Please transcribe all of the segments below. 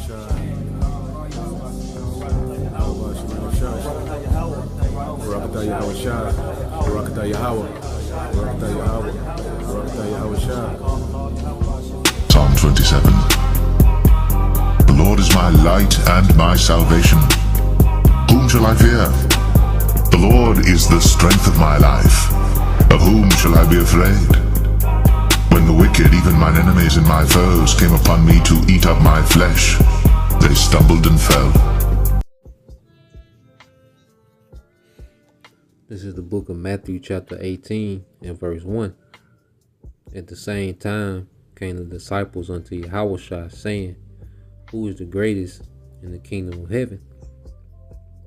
Psalm 27. The Lord is my light and my salvation. Whom shall I fear? The Lord is the strength of my life. Of whom shall I be afraid? When the wicked, even mine enemies and my foes, came upon me to eat up my flesh, they stumbled and fell. This is the book of Matthew chapter 18 and verse 1. At the same time came the disciples unto Yahushua, saying, Who is the greatest in the kingdom of heaven?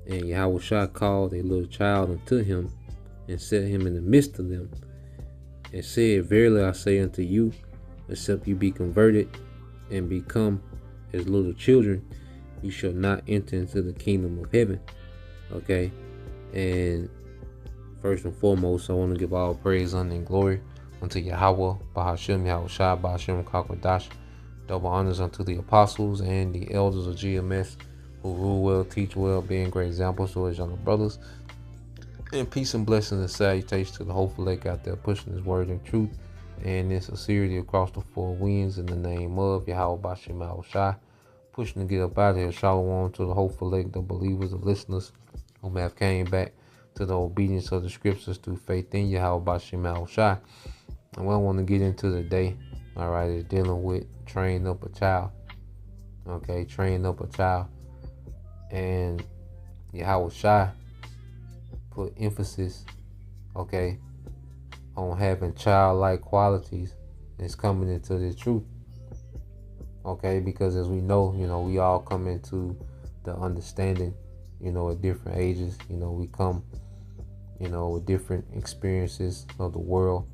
And Yahushua called a little child unto him, and set him in the midst of them, and said, Verily I say unto you, except you be converted and become as little children, you shall not enter into the kingdom of heaven. Okay? And first and foremost, I want to give all praise, honor, and glory unto Yahweh, Bahashem, Yahushua, Bahashem, Kakwadash. Double honors unto the apostles and the elders of GMS, who rule well, teach well, being great examples to his younger brothers. And peace and blessings and salutations to the hopeful lake out there pushing his word and truth and in sincerity across the four winds in the name of Yahweh Bashem Yahushua. Pushing to get up out of here. Shalom to the hopeful lake, the believers, the listeners who may have came back to the obedience of the scriptures through faith in Yahweh Bashem Yahushua. And what I want to get into today, all right, is dealing with training up a child. Okay, training up a child. And Yahushua put emphasis, okay, on having childlike qualities. It's coming into the truth, okay, because as we know, we all come into the understanding, at different ages. We come, with different experiences of the world,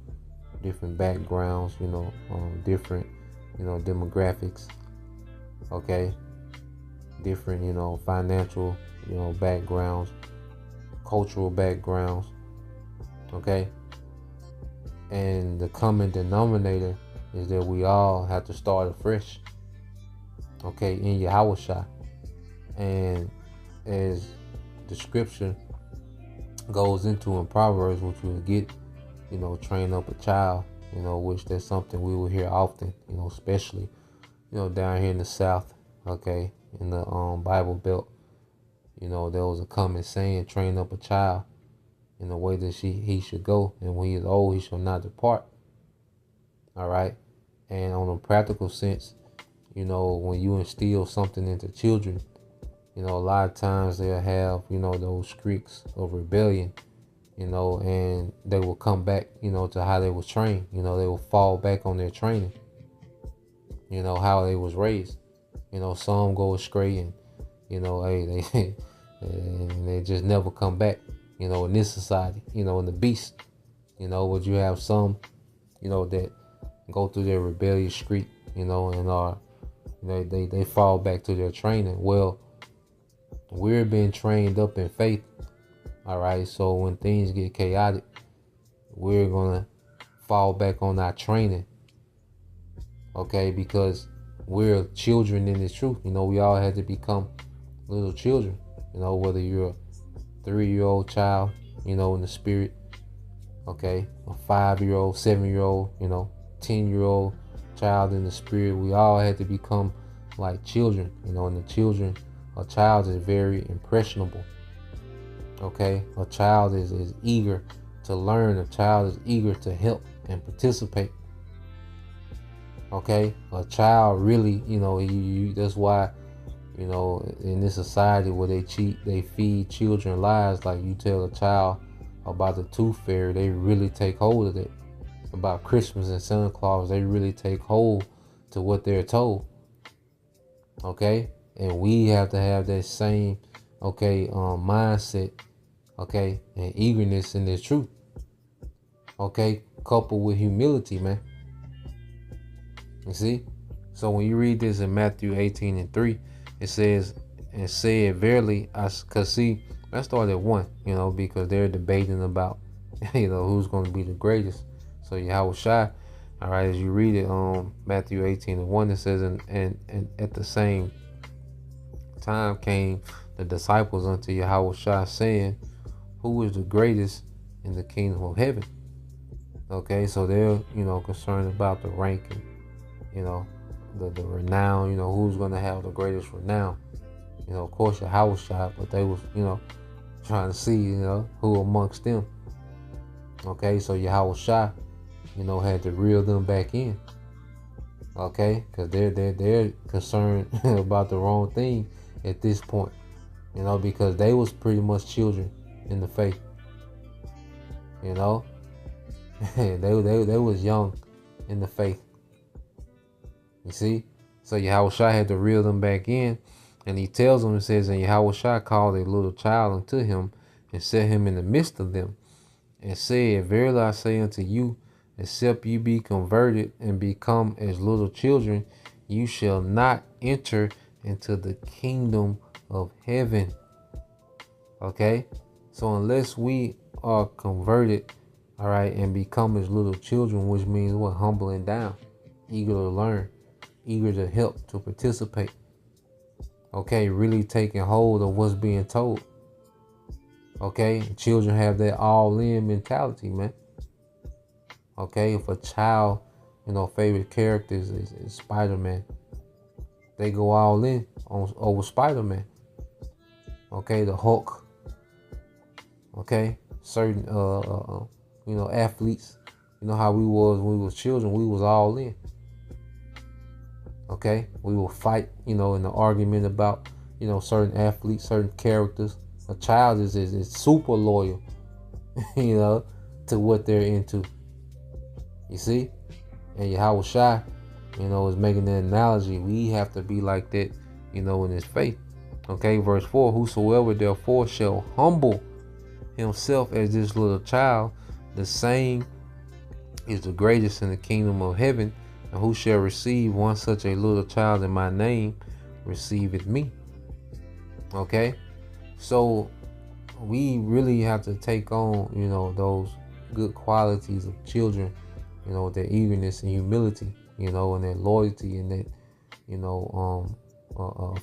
different backgrounds, different, demographics, okay, different, financial, backgrounds, cultural backgrounds, okay? And the common denominator is that we all have to start afresh, okay, in Yahushua. And as the scripture goes into in Proverbs, which we'll get, train up a child, which that's something we will hear often, especially, down here in the South, okay, in the Bible Belt. There was a common saying, train up a child in the way that he should go, and when he is old, he shall not depart. All right. And on a practical sense, when you instill something into children, a lot of times they'll have, those streaks of rebellion, and they will come back, to how they was trained. They will fall back on their training, how they was raised. Some go astray and, hey, they just never come back, in this society, in the beast, would you have some, that go through their rebellious streak, and are, they fall back to their training. Well, we're being trained up in faith. All right. So when things get chaotic, we're going to fall back on our training. Okay. Because we're children in this truth. We all had to become little children, whether you're a 3-year-old child, in the spirit. Okay. A 5-year-old, 7-year-old, 10-year-old child in the spirit. We all had to become like children, and a child is very impressionable. Okay. A child is eager to learn. A child is eager to help and participate. Okay. A child really, that's why, in this society where they feed children lies. Like you tell a child about the tooth fairy, they really take hold of it. About Christmas and Santa Claus, they really take hold to what they're told. Okay. And we have to have that same, mindset, and eagerness in this truth. Okay. Coupled with humility, man. You see? So when you read this in Matthew 18:3, it says, and said, verily, cause see, I started at 1, because they're debating about, who's going to be the greatest. So Yahushua, all right, as you read it, Matthew 18:1, it says, and at the same time came the disciples unto Yahushua saying, who is the greatest in the kingdom of heaven? Okay, so they're, concerned about the ranking, the renown, who's going to have the greatest renown. Of course, Yahushua, but they was, trying to see, who amongst them. Okay, so Yahushua, had to reel them back in. Okay, because they're concerned about the wrong thing at this point, because they was pretty much children in the faith. They was young in the faith. You see, so Yahushua had to reel them back in, and he tells them, it says, and Yahushua called a little child unto him, and set him in the midst of them, and said, verily I say unto you, except you be converted and become as little children, you shall not enter into the kingdom of heaven. Okay, so unless we are converted, all right, and become as little children, which means what? Humbling down, eager to learn, eager to help, to participate. Okay, really taking hold of what's being told. Okay, children have that all-in mentality, man. Okay, if a child, favorite characters is Spider-Man, they go all in over Spider-Man. Okay, the Hulk. Okay, certain athletes, how we was when we was children, we was all in. Okay, we will fight, in the argument about, certain athletes, certain characters. A child is super loyal, to what they're into. You see? And Yahushua, is making the analogy. We have to be like that, in his faith. Okay, verse 4, whosoever therefore shall humble himself as this little child, the same is the greatest in the kingdom of heaven. And who shall receive one such a little child in my name, receiveth me. Okay, so we really have to take on, those good qualities of children, their eagerness and humility, and their loyalty and that,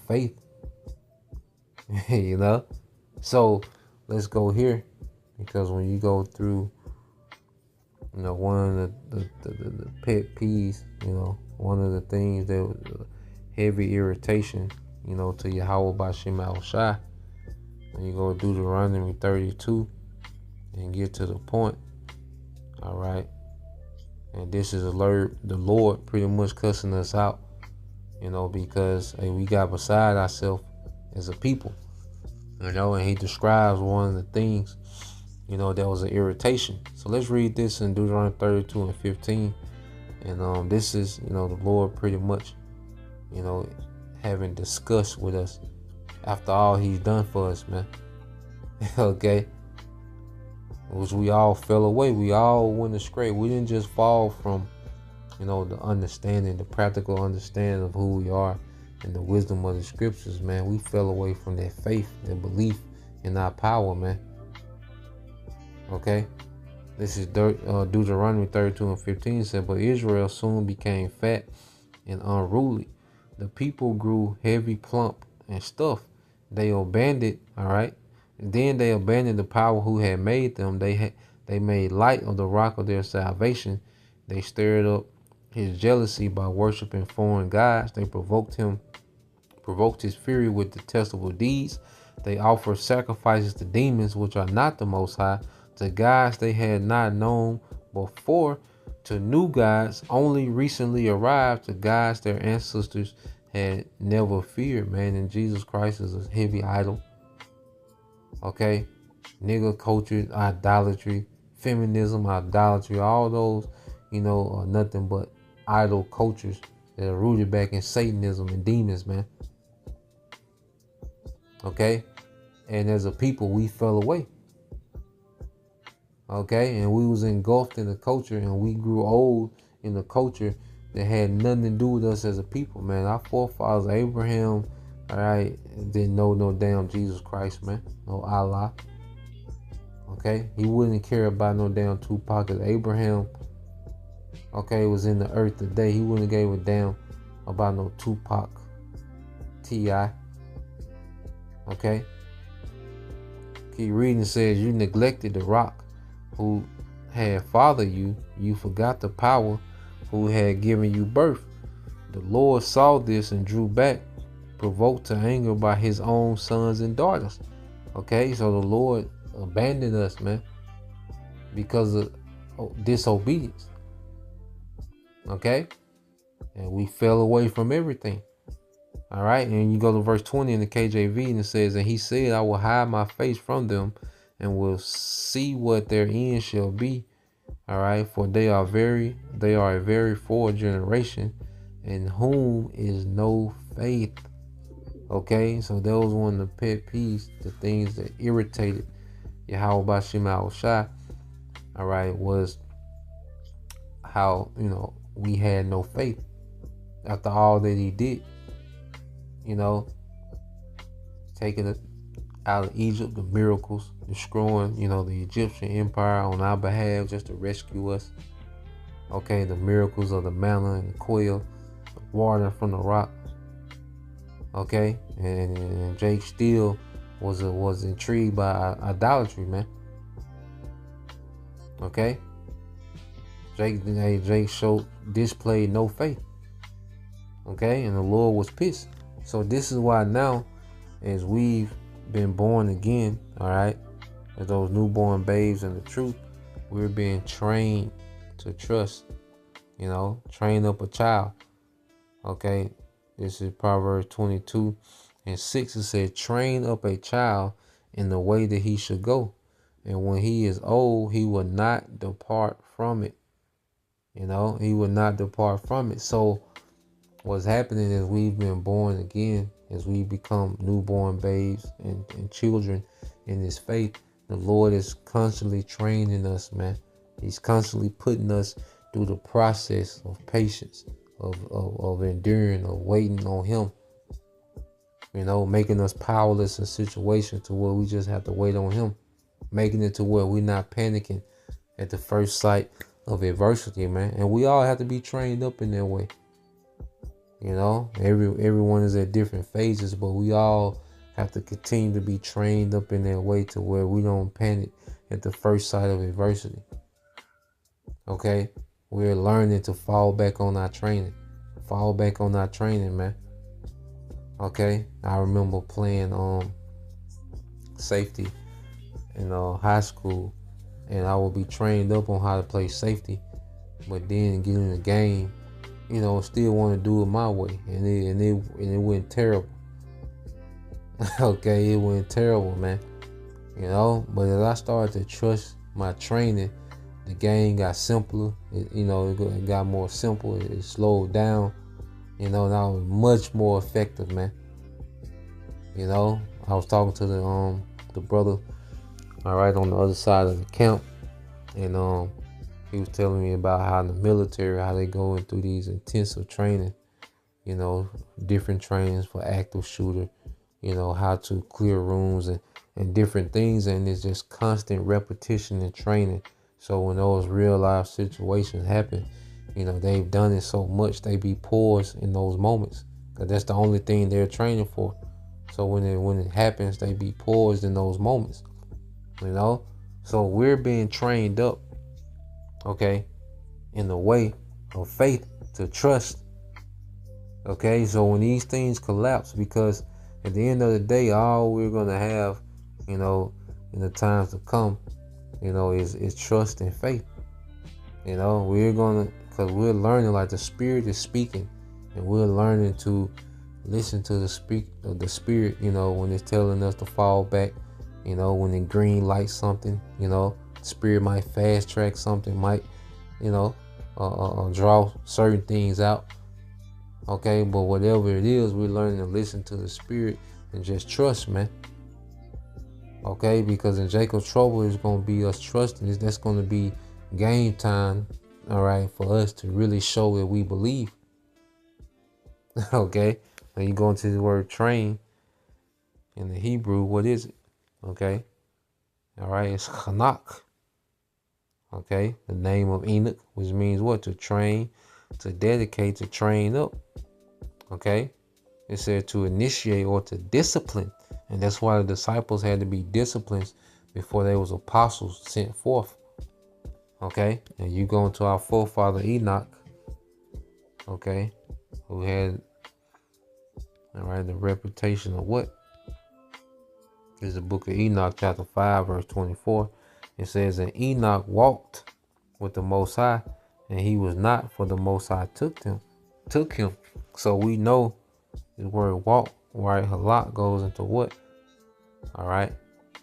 faith. So let's go here, because when you go through, one of the pet peeves, one of the things that was heavy irritation, to Yahweh B'Shem Al-Shai, when you go to Deuteronomy 32 and get to the point, all right, and this is the Lord pretty much cussing us out, because we got beside ourselves as a people, and he describes one of the things, that was an irritation. So let's read this in Deuteronomy 32 and 15. And this is, the Lord pretty much, having discussed with us after all he's done for us, man. Okay. Which we all fell away. We all went astray. We didn't just fall from, the understanding, the practical understanding of who we are and the wisdom of the scriptures, man. We fell away from that faith and belief in our power, man. Okay, this is Deuteronomy 32 and 15 said, but Israel soon became fat and unruly. The people grew heavy, plump, and stuffed. They abandoned, all right. And then they abandoned the power who had made them. They made light of the rock of their salvation. They stirred up his jealousy by worshiping foreign gods. They provoked his fury with detestable deeds. They offered sacrifices to demons, which are not the Most High, to gods they had not known before, to new gods only recently arrived, to gods their ancestors had never feared, man. And Jesus Christ is a heavy idol. Okay, nigger culture, idolatry, feminism, idolatry, all those, are nothing but idol cultures that are rooted back in Satanism and demons, man. Okay, and as a people, we fell away. Okay, and we was engulfed in the culture, and we grew old in the culture that had nothing to do with us as a people, man. Our forefathers, Abraham, all right, didn't know no damn Jesus Christ, man. No Allah. Okay, he wouldn't care about no damn Tupac. Abraham, okay, was in the earth today. He wouldn't have gave a damn about no Tupac, T.I. Okay. Keep reading. It says, you neglected the rock who had fathered you. You forgot the power who had given you birth. The Lord saw this and drew back, provoked to anger by his own sons and daughters. Okay, so the Lord abandoned us, man, because of disobedience. Okay, and we fell away from everything. All right, and you go to verse 20 in the KJV, and it says, and he said, I will hide my face from them and will see what their end shall be. All right, for they are a very forward generation, in whom is no faith. Okay, so that was one of the pet peeves, the things that irritated Yahweh Bashim Shai. All right, was how, we had no faith after all that he did. Taking it out of Egypt, the miracles, destroying, the Egyptian empire on our behalf just to rescue us. Okay, the miracles of the manna and the quail, the water from the rock. Okay, and Jake still was intrigued by idolatry, man. Okay, Jake displayed no faith. Okay, and the Lord was pissed. So this is why now, as we've been born again, all right, as those newborn babes in the truth, we're being trained to trust. Train up a child. Okay, this is Proverbs 22:6. It says, train up a child in the way that he should go, and when he is old, he will not depart from it. He will not depart from it. So what's happening is we've been born again, as we become newborn babes and children in this faith. The Lord is constantly training us, man. He's constantly putting us through the process of patience, of enduring, of waiting on him. Making us powerless in situations to where we just have to wait on him. Making it to where we're not panicking at the first sight of adversity, man. And we all have to be trained up in that way. Everyone is at different phases, but we all have to continue to be trained up in that way to where we don't panic at the first sight of adversity. Okay, we're learning to fall back on our training. Man. Okay, I remember playing safety in high school, and I would be trained up on how to play safety, but then get in the game, still want to do it my way, and it went terrible. Okay, it went terrible, man. But as I started to trust my training, the game got simpler. It got more simple. It slowed down. And I was much more effective, man. I was talking to the brother, all right, on the other side of the camp, and he was telling me about how in the military, how they go through these intensive training, different trainings for active shooter, how to clear rooms and different things. And it's just constant repetition and training. So when those real life situations happen, they've done it so much, they be poised in those moments. Cause that's the only thing they're training for. So when it happens, they be poised in those moments, So we're being trained up, okay, in the way of faith to trust. Okay, so when these things collapse, because at the end of the day, all we're gonna have, in the times to come, is trust and faith. Because we're learning, like the Spirit is speaking, and we're learning to listen to the Spirit, when it's telling us to fall back, when it green lights something, the Spirit might fast track something, might, draw certain things out. Okay, but whatever it is, we're learning to listen to the Spirit and just trust, man. Okay, because in Jacob's trouble, it's going to be us trusting. That's going to be game time, all right, for us to really show that we believe. Okay, when you go into the word train in the Hebrew, what is it? Okay, all right, it's Hanak. Okay, the name of Enoch, which means what? To train, to dedicate, to train up. Okay, it said to initiate or to discipline. And that's why the disciples had to be disciplined before they was apostles sent forth. Okay, and you go into our forefather Enoch, okay, who had, all right, the reputation of what? This is the book of Enoch, chapter 5, verse 24. It says, and Enoch walked with the Most High, and he was not, for the Most High took him. So we know the word walk, right? Halak goes into what? All right.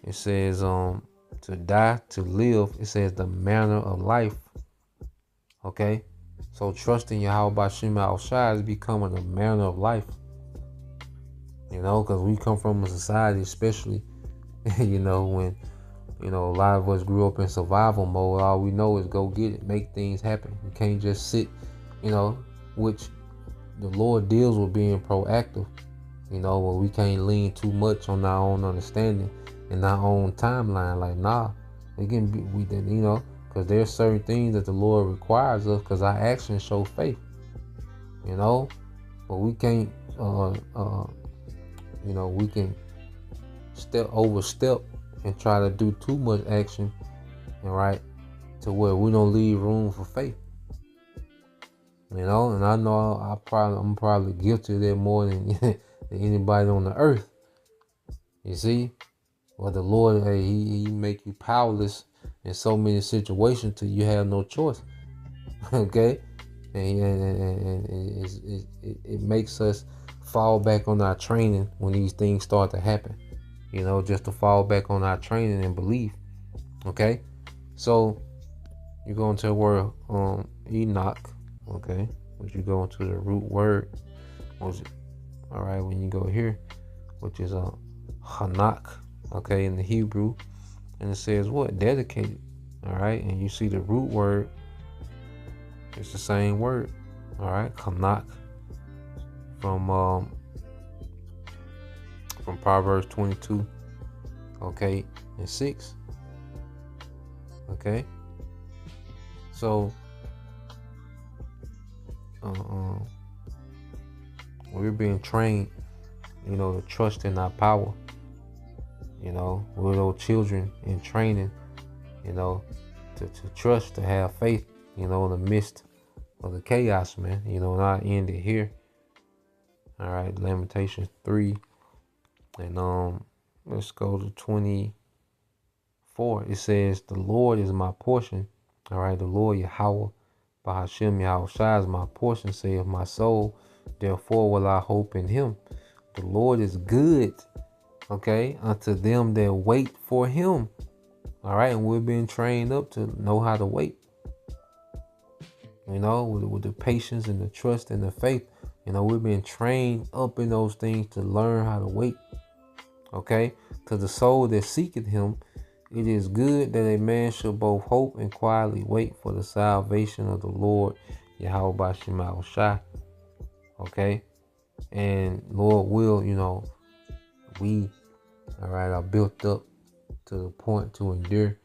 It says to die, to live. It says the manner of life. Okay. So trusting Yahweh Bashim Al-Shai is becoming a manner of life. You know, because we come from a society, especially, you know, when, you know, a lot of us grew up in survival mode. All we know is go get it, make things happen. You can't just sit, you know, which the Lord deals with being proactive, you know, where we can't lean too much on our own understanding and our own timeline. Like, nah, it can be, you know, because there's certain things that the Lord requires us because our actions show faith, you know, but we can't, you know, we can overstep and try to do too much action, and right, to where we don't leave room for faith. You know, and I know I'm probably guilty of that more than, than anybody on the earth. You see, but the Lord, hey, he make you powerless in so many situations till you have no choice. Okay, and it makes us fall back on our training when these things start to happen. You know, just to fall back on our training and belief. Okay, so you go into the word Enoch. Okay, but you go into the root word. Was it? All right, when you go here, which is Hanak. Okay, in the Hebrew, and it says what? Dedicated. All right, and you see the root word. It's the same word. All right, Hanak. From Proverbs 22. Okay, and 6. Okay, so we're being trained, you know, to trust in our power. You know, we're those children in training, you know, to trust, to have faith, you know, in the midst of the chaos, man. You know, and I end it here. All right, Lamentations 3, and let's go to 24. It says, the Lord is my portion. All right, the Lord Yahweh Bahashim Yahweh Shai is my portion, saith my soul. Therefore will I hope in him. The Lord is good, okay, unto them that wait for him. All right, and we're being trained up to know how to wait. You know, with the patience and the trust and the faith. You know, we've been trained up in those things to learn how to wait. Okay, to the soul that seeketh him, it is good that a man should both hope and quietly wait for the salvation of the Lord Yahweh Bashim Al-Shai. Okay, and Lord will, you know, we, all right, are built up to the point to endure,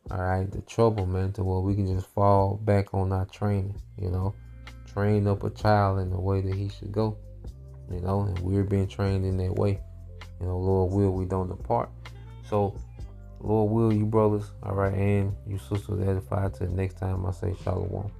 all right, the trouble, man, to where we can just fall back on our training, you know, train up a child in the way that he should go, you know, and we're being trained in that way. You know, Lord will, we don't depart. So, Lord will, you brothers, all right, and you sisters edified. Till the next time I say shalom.